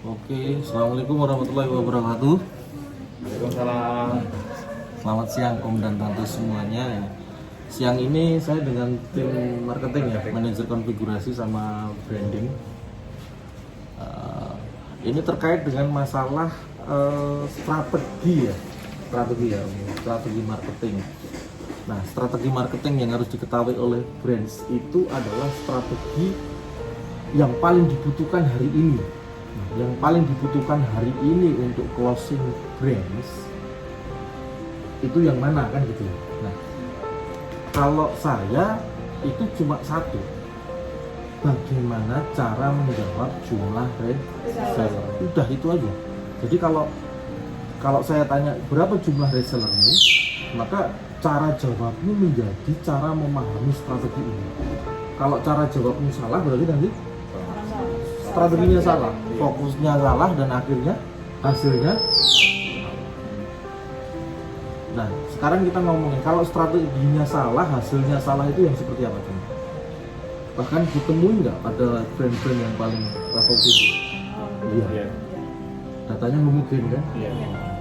Oke, assalamualaikum warahmatullahi wabarakatuh. Waalaikumsalam. Selamat siang Om dan Tante semuanya. Siang ini saya dengan tim marketing ya, manajer konfigurasi sama branding. Ini terkait dengan masalah strategi ya, strategi marketing. Nah, strategi marketing yang harus diketahui oleh brands itu adalah strategi yang paling dibutuhkan hari ini. Yang paling dibutuhkan hari ini untuk closing brands itu yang mana kan gitu. Nah, kalau saya itu cuma satu, bagaimana cara menjawab jumlah reseller. Udah itu aja. Jadi kalau saya tanya berapa jumlah resellermu, maka cara jawabmu menjadi cara memahami strategi ini. Kalau cara jawabmu salah berarti nanti strateginya salah, fokusnya salah, dan akhirnya hasilnya. Nah, sekarang kita ngomongin kalau strateginya salah, hasilnya salah itu yang seperti apa tuh? Bahkan ditemuin nggak pada brand-brand yang paling level tinggi? Iya. Datanya homogen kan? Iya.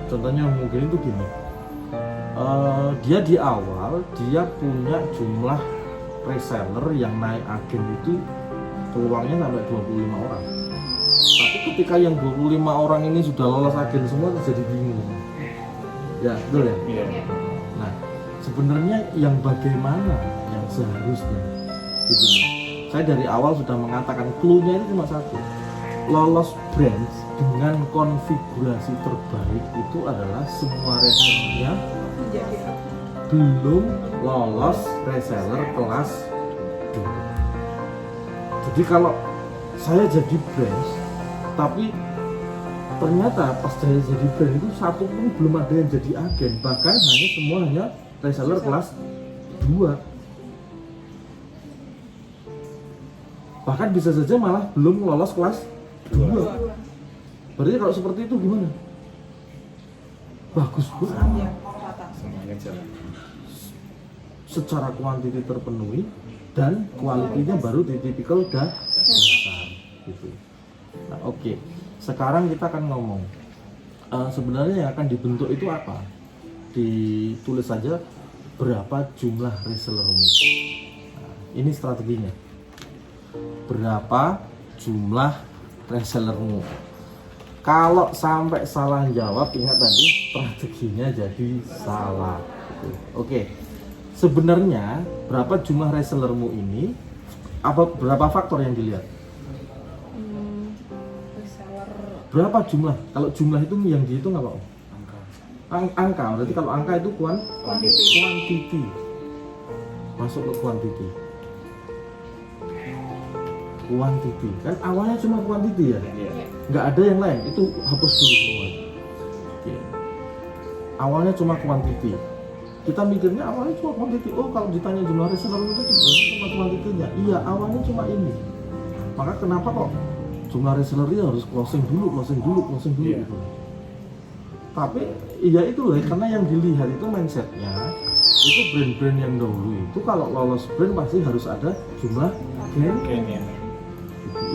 Contohnya homogen itu gini. Dia di awal dia punya jumlah reseller yang naik agen itu peluangnya sampai 25 orang. Tapi ketika yang 25 orang ini sudah lolos agen semua terjadi bingung. Ya, betul ya? Iya. Nah, sebenarnya yang bagaimana yang seharusnya gitu. Saya dari awal sudah mengatakan clue-nya itu cuma satu. Lolos brands dengan konfigurasi terbaik itu adalah semua resellernya belum lolos reseller kelas 2. Jadi kalau saya jadi brand, tapi ternyata pas saya jadi brand itu satu pun belum ada yang jadi agen, bahkan hanya reseller kelas 2. Bahkan bisa saja malah belum lolos kelas 2. Berarti kalau seperti itu gimana? Bagus banget. Semuanya jalan. Secara kuantiti terpenuhi dan kualitinya baru di tipikal dasar gitu. Nah, oke. Sekarang kita akan ngomong sebenarnya yang akan dibentuk itu apa? Ditulis saja berapa jumlah resellermu. Nah, ini strateginya. Berapa jumlah resellermu? Kalau sampai salah jawab, ingat tadi strateginya jadi salah. Gitu. Oke. Sebenarnya berapa jumlah resellermu ini? Berapa faktor yang dilihat? Berapa jumlah? Kalau jumlah itu yang dihitung apa? Angka. Berarti kalau angka itu quantity. Masuk ke quantity. Kan awalnya cuma quantity ya? Iya. Nggak ada yang lain. Itu hapus dulu semua. Oke. Awalnya cuma quantity. Kita mikirnya awalnya cuma quantity. Oh, kalau ditanya jumlah reseller itu cuma quantity-nya. Iya, awalnya cuma ini. Maka kenapa kok jumlah reseller itu harus closing dulu Iya. gitu. Tapi iya itu loh, karena yang dilihat itu mindsetnya itu brand-brand yang dahulu itu kalau lolos brand pasti harus ada jumlah agen. Kayaknya.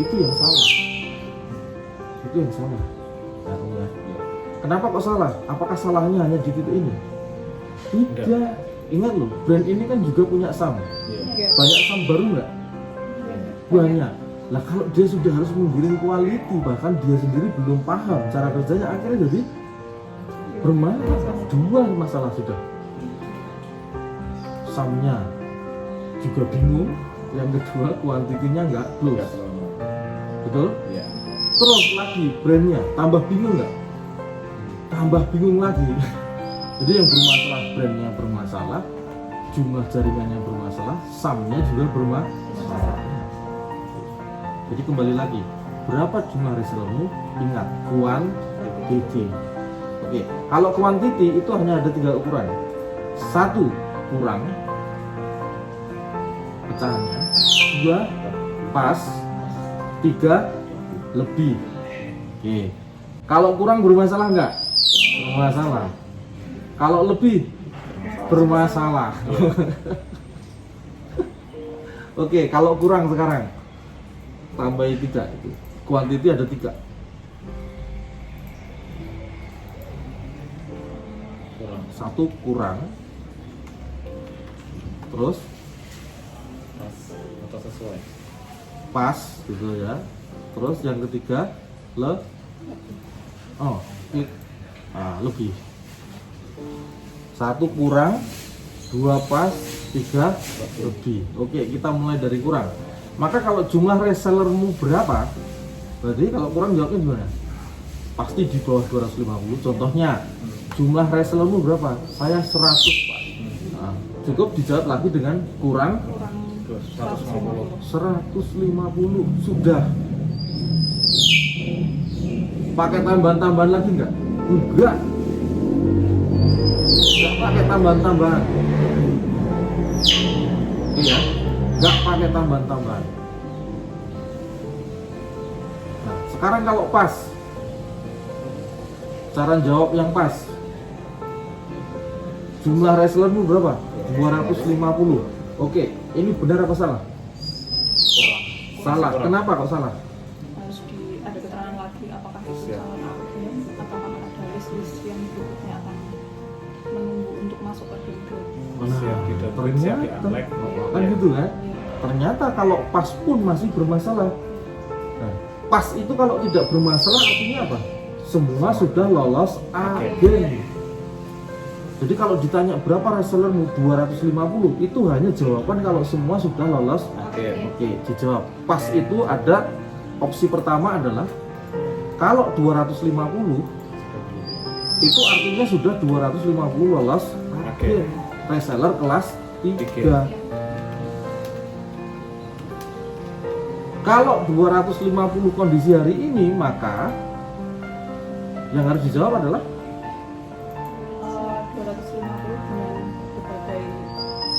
Itu yang salah. Nah, kenapa kok salah? Apakah salahnya hanya di titik ini? Tidak. Ingat loh, brand ini kan juga punya saham. Iya. Banyak saham baru nggak? Banyak. Lah kalau dia sudah harus menggiring quality, bahkan dia sendiri belum paham cara kerjanya, akhirnya jadi bermasalah. Dua masalah sudah. Sahamnya juga bingung. Yang kedua, kuantitinya nggak close. Betul? Iya. Terus lagi brandnya tambah bingung nggak? Tambah bingung lagi. Jadi yang bermasalah brandnya bermasalah, jumlah jaringannya bermasalah, sahamnya juga bermasalah. Jadi kembali lagi, berapa jumlah resellermu? Ingat, quantity. Oke, kalau quantity itu hanya ada 3 ukuran. 1 kurang pecahannya, 2 pas, 3 lebih. Oke. Kalau kurang bermasalah nggak? Bermasalah. Kalau lebih bermasalah. Oke, kalau kurang sekarang tambahin 3 itu. Quantity ada 3. satu kurang, terus Pas atau sesuai. pas gitu ya. Terus yang ketiga klik lebih. Satu kurang, dua pas, tiga lebih. Oke, kita mulai dari kurang. Maka kalau jumlah resellermu berapa? Berarti kalau kurang jawabnya gimana? Pasti di bawah 250. Contohnya, jumlah resellermu berapa? Saya 100, Pak. Nah, cukup dijawab lagi dengan kurang kurang 150. 150. Sudah. Pakai tambahan-tambahan lagi enggak? Enggak pakai tambahan-tambahan. Iya, enggak pakai tambahan-tambahan. Nah, sekarang kalau pas, cara jawab yang pas. Jumlah resellermu berapa? 250. Oke, ini benar apa salah? Salah. Kurang. Kenapa kok salah? harus ada keterangan lagi apakah itu Siap. calon agen, apakah ada list yang berikutnya akan menunggu untuk masuk ke Google. Siap di download, siap di ternyata unlock. kan gitu kan? Ternyata kalau pas pun masih bermasalah. Nah, pas itu kalau tidak bermasalah artinya apa? Semua sudah lolos agen. Jadi kalau ditanya berapa resellermu 250, itu hanya jawaban kalau semua sudah lolos. Oke. Oke, dijawab. Pas itu ada opsi pertama adalah kalau 250 itu artinya sudah 250 lolos agen. Reseller kelas 3. Kalau 250 kondisi hari ini, maka yang harus dijawab adalah 250 dengan berbagai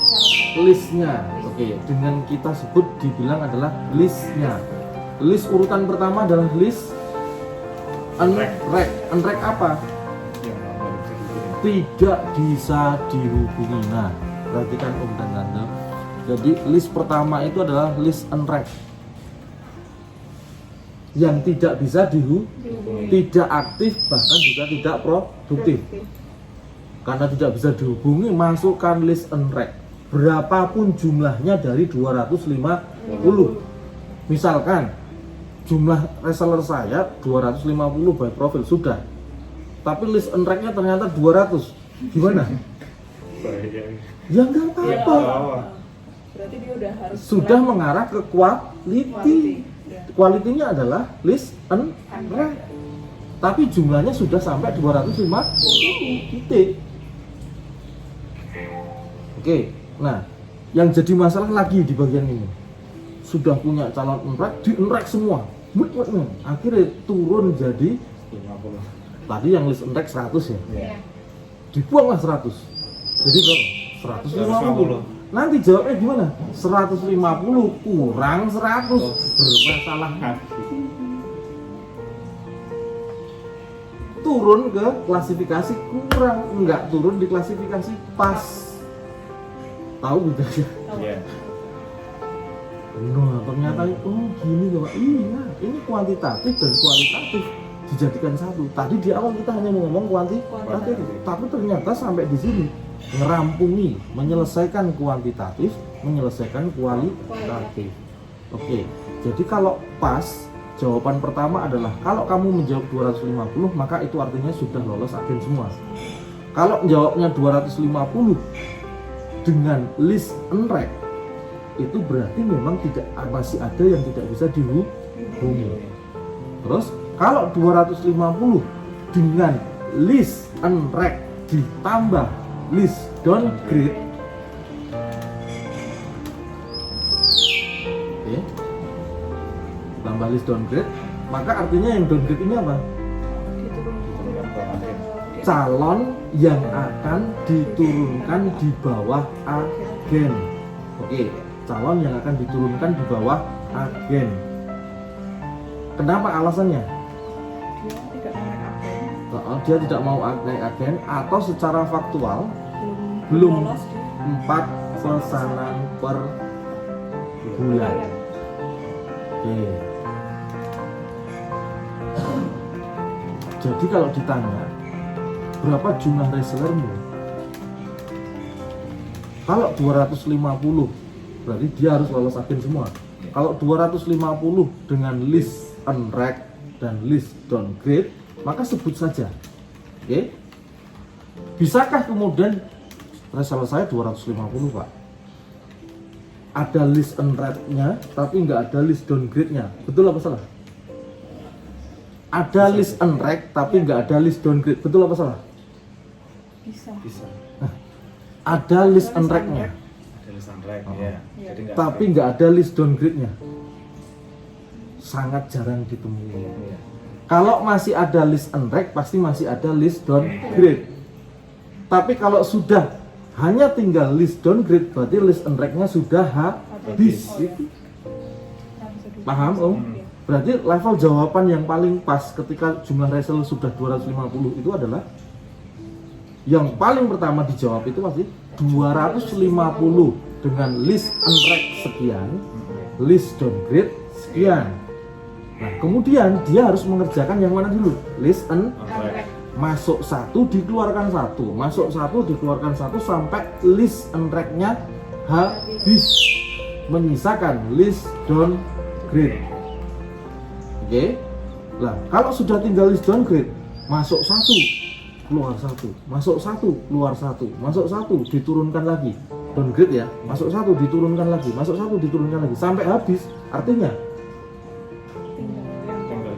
syarat. listnya. Oke, dengan kita sebut dibilang adalah listnya. List urutan pertama adalah list unrack. Unrack apa? Yang baru bisa dihubungin. Tidak bisa dihubungi. Nah, perhatikan Om dan Tante. Jadi list pertama itu adalah list unrack yang tidak bisa Dihubungi. tidak aktif, bahkan juga tidak produktif. Karena tidak bisa dihubungi, masukkan list unrack berapapun jumlahnya dari 250. Misalkan jumlah reseller saya 250 by profil sudah, tapi list unracknya ternyata 200. Gimana? Baik. Ya nggak apa-apa. Berarti dia udah harus Sudah mengarah ke quality. Quality-nya adalah list unrack. Tapi jumlahnya sudah sampai 250 titik. Oke, nah yang jadi masalah lagi di bagian ini, sudah punya calon unrack, di unrack semua, akhirnya turun jadi 50. tadi yang list unrack 100 ya, Iya. dibuanglah 100, jadi berapa? 150. Nanti jawabnya gimana? 150 kurang 100 bermasalah. Turun ke klasifikasi kurang, enggak turun di klasifikasi pas. Tahu bedanya? Iya. Nah, ternyata gini loh Pak. Iya, ini kuantitatif dan kualitatif dijadikan satu. Tadi di awal kita hanya ngomong kuantitatif, tapi ternyata sampai di sini ngerampungi, menyelesaikan kuantitatif, menyelesaikan kualitatif. Oke, jadi kalau pas, jawaban pertama adalah kalau kamu menjawab 250, maka itu artinya sudah lolos agen semua. Kalau jawabnya 250 dengan list unrack, itu berarti memang masih ada yang tidak bisa dihubungi. Terus kalau 250 dengan list unrack ditambah list downgrade, oke, tambah list downgrade, maka artinya yang downgrade ini apa? Calon yang akan diturunkan di bawah agen. Oke, calon yang akan diturunkan di bawah agen. Kenapa alasannya? dia tidak naik agen, Dia tidak mau naik agen, atau secara faktual belum belum lolos di 4 pesanan per bulan. Oke. Jadi kalau ditanya berapa jumlah resellermu, Kalau 250 berarti dia harus lolos agen semua. Kalau 250 dengan list unranked dan list downgrade, maka sebut saja. Oke? Bisakah kemudian reseller saya 250 Pak? Ada list unranked-nya tapi nggak ada list downgrade-nya. Betul apa salah? Ada list unranked tapi nggak ada list downgrade. Betul apa salah? Bisa. Bisa. Ada list unranked-nya Ada lisan rek ya. Jadi nggak tapi nggak ada list downgrade-nya. Sangat jarang ditemui. Iya. Kalau masih ada list unranked pasti masih ada list downgrade. Tapi kalau sudah hanya tinggal list downgrade berarti list unranked-nya sudah habis. Gitu. Paham Om? Berarti level jawaban yang paling pas ketika jumlah reseller sudah 250 itu adalah yang paling pertama dijawab itu pasti 250 dengan list unranked sekian, list downgrade sekian. Nah, kemudian dia harus mengerjakan yang mana dulu? List Unranked. masuk satu dikeluarkan satu, masuk satu dikeluarkan satu sampai list unranked-nya habis, menyisakan list downgrade. Oke, lah kalau sudah tinggal list downgrade, masuk satu, keluar satu, masuk satu, keluar satu, masuk satu, diturunkan lagi, downgrade ya, masuk satu, diturunkan lagi, masuk satu, diturunkan lagi, sampai habis. Artinya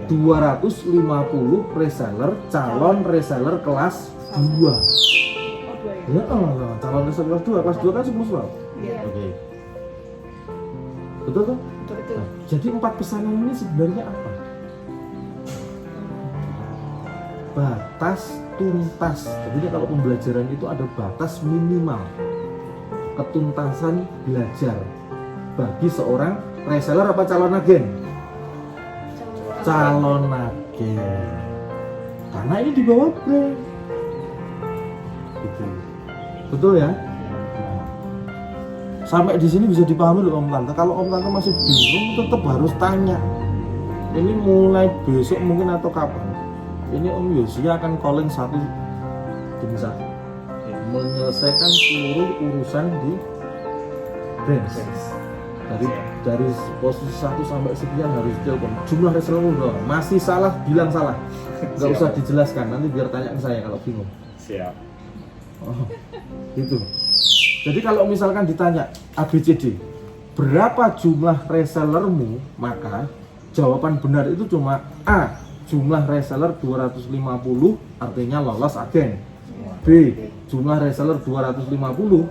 Tinggal yang 250 reseller, calon reseller kelas 2. Oh, 2 ya? Ya, calon reseller kelas 2 kan 10 slot. Iya. Oke. Betul kan? Betul. Nah, jadi 4 pesanan ini sebenarnya apa? Batas tuntas. Jadi kalau pembelajaran itu ada batas minimal ketuntasan belajar bagi seorang reseller apa calon agen? Calon agen. Karena ini di bawah brand. Gitu. Betul ya? Nah, sampai di sini bisa dipahami loh Om Tante. Kalau Om Tante masih bingung, tetap harus tanya. Ini mulai besok mungkin atau kapan? Ini Om Yosia akan calling satu tim satu, menyelesaikan seluruh urusan di brand. Dari posisi 1 sampai sekian harus telepon. Jumlah reseller udah masih salah, bilang salah. Nggak usah dijelaskan, nanti biar tanya ke saya kalau bingung. Siap. Oh, itu. Jadi kalau misalkan ditanya ABCD, berapa jumlah resellermu, maka jawaban benar itu cuma A, jumlah reseller 250 artinya lolos agen. B, jumlah reseller 250,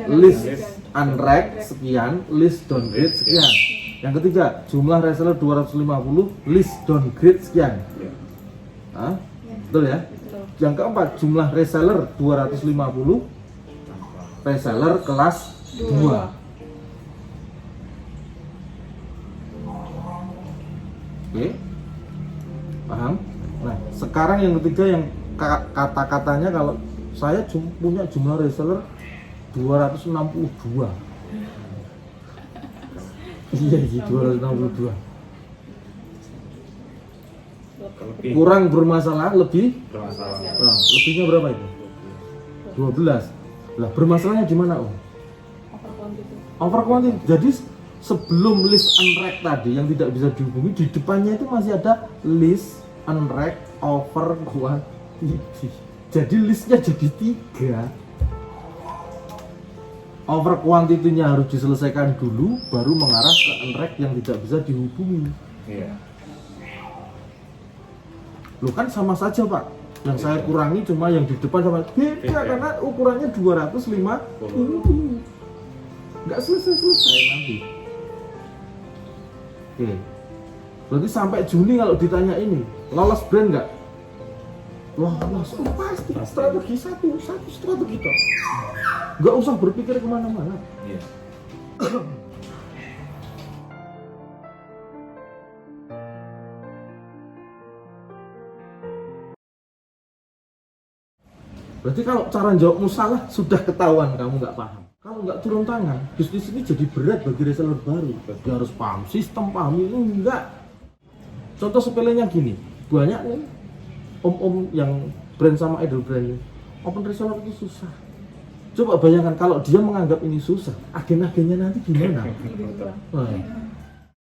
list unranked sekian, list downgrade sekian. Yang ketiga, jumlah reseller 250, list downgrade sekian. Iya. Hah? Betul ya? Betul. Yang keempat, jumlah reseller 250, reseller kelas 2. Oke, paham? Nah, sekarang yang ketiga yang kata-katanya kalau saya punya jumlah reseller 262. Iya, 262. Lebih Kurang bermasalah, lebih. bermasalah. Nah, lebihnya berapa itu? 12. Lah, bermasalahnya di mana, Om? Over quantity. Over quantity. Jadi sebelum list unranked tadi yang tidak bisa dihubungi, di depannya itu masih ada list unranked over quantity. Jadi listnya jadi 3. Over quantity-nya harus diselesaikan dulu, baru mengarah ke unranked yang tidak bisa dihubungi. Iya. Loh kan sama saja Pak. Yang saya kurangi cuma yang di depan sama beda karena ukurannya 250. Nggak selesai nanti. Oke. Berarti sampai Juni kalau ditanya ini, lolos brand nggak? Lolos, oh, pasti. Strategi satu strategi toh. Nggak usah berpikir kemana-mana. Iya. Berarti kalau cara jawabmu salah, sudah ketahuan kamu nggak paham. Kalau nggak turun tangan, bisnis ini jadi berat bagi reseller baru. Dia harus paham sistem, paham itu enggak. Contoh sepelenya gini, banyak nih om-om yang brand sama idol brand ini, open reseller itu susah. Coba bayangkan kalau dia menganggap ini susah, agen-agennya nanti gimana? Lebih kurang. Nah,